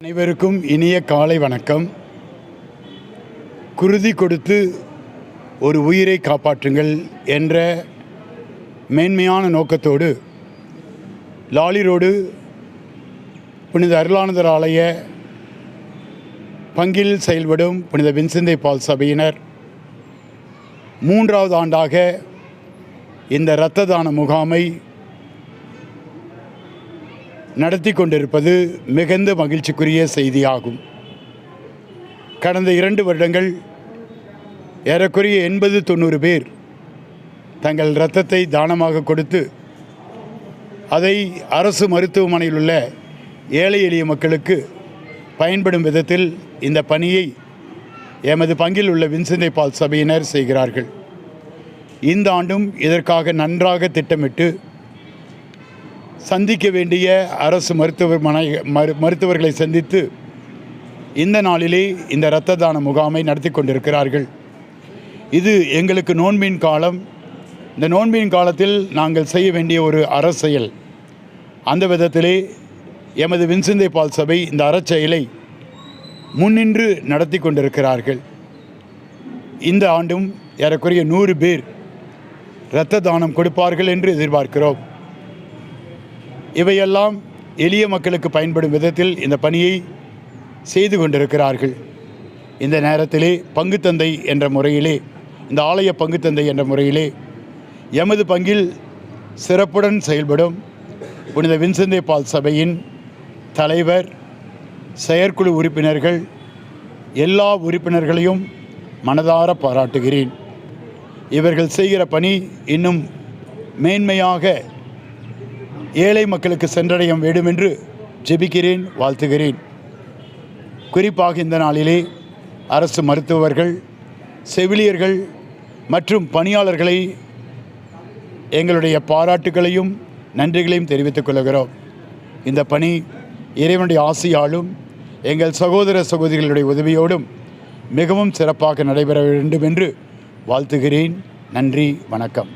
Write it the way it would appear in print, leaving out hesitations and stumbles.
அனைவருக்கும் இனிய காலை வணக்கம். குருதி கொடுத்து ஒரு உயிரை காப்பாற்றுங்கள் என்ற மேன்மையான நோக்கத்தோடு லாலி ரோடு புனித அருளானந்தர் ஆலய பங்கில் செயல்படும் புனித வின்சென்ட் பால் சபையினர் 3வது ஆண்டாக இந்த இரத்த தான முகாமை நடத்தி கொண்டிருப்பது மிகுந்த மகிழ்ச்சிக்குரிய செய்தியாகும். கடந்த 2 வருடங்கள் ஏறக்குறைய 80-90 பேர் தங்கள் இரத்தத்தை தானமாக கொடுத்து அதை அரசு மருத்துவமனையில் உள்ள ஏழை எளிய மக்களுக்கு பயன்படும் விதத்தில் இந்த பணியை எமது பங்கில் உள்ள வின்சென்ட் பால் சபையினர் செய்கிறார்கள். இந்த ஆண்டும் இதற்காக நன்றாக திட்டமிட்டு சந்திக்க வேண்டிய அரசு மருத்துவர்களை சந்தித்து இந்த நாளிலே இந்த இரத்த தான முகாமை நடத்தி கொண்டிருக்கிறார்கள். இது எங்களுக்கு நோன்பின் காலம். இந்த நோன்பின் காலத்தில் நாங்கள் செய்ய வேண்டிய ஒரு அறச்செயல். அந்த விதத்திலே எமது வின்சென்ட் பால் சபை இந்த அறச்செயலை முன்னின்று நடத்தி கொண்டிருக்கிறார்கள். இந்த ஆண்டும் ஏறக்குறைய 100 பேர் இரத்த தானம் கொடுப்பார்கள் என்று எதிர்பார்க்கிறோம். இவையெல்லாம் எளிய மக்களுக்கு பயன்படும் விதத்தில் இந்த பணியை செய்து கொண்டிருக்கிறார்கள். இந்த நேரத்திலே பங்குத்தந்தை என்ற முறையிலே, இந்த ஆலய பங்குத்தந்தை என்ற முறையிலே எமது பங்கில் சிறப்புடன் செயல்படும் புனித வின்சென்ட் பால் சபையின் தலைவர், செயற்குழு உறுப்பினர்கள், எல்லா உறுப்பினர்களையும் மனதார பாராட்டுகிறேன். இவர்கள் செய்கிற பணி இன்னும் மேன்மையாக ஏழை மக்களுக்கு சென்றடைய வேண்டும் என்று ஜெபிக்கிறேன், வாழ்த்துகிறேன். குறிப்பாக இந்த நாளிலே அரசு மருத்துவர்கள், செவிலியர்கள் மற்றும் பணியாளர்களை எங்களுடைய பாராட்டுகளையும் நன்றிகளையும் தெரிவித்துக் கொள்கிறோம். இந்த பணி இறைவனுடைய ஆசியாலும் எங்கள் சகோதர சகோதரிகளுடைய உதவியோடும் மிகவும் சிறப்பாக நடைபெற வேண்டும் என்று வாழ்த்துகிறேன். நன்றி, வணக்கம்.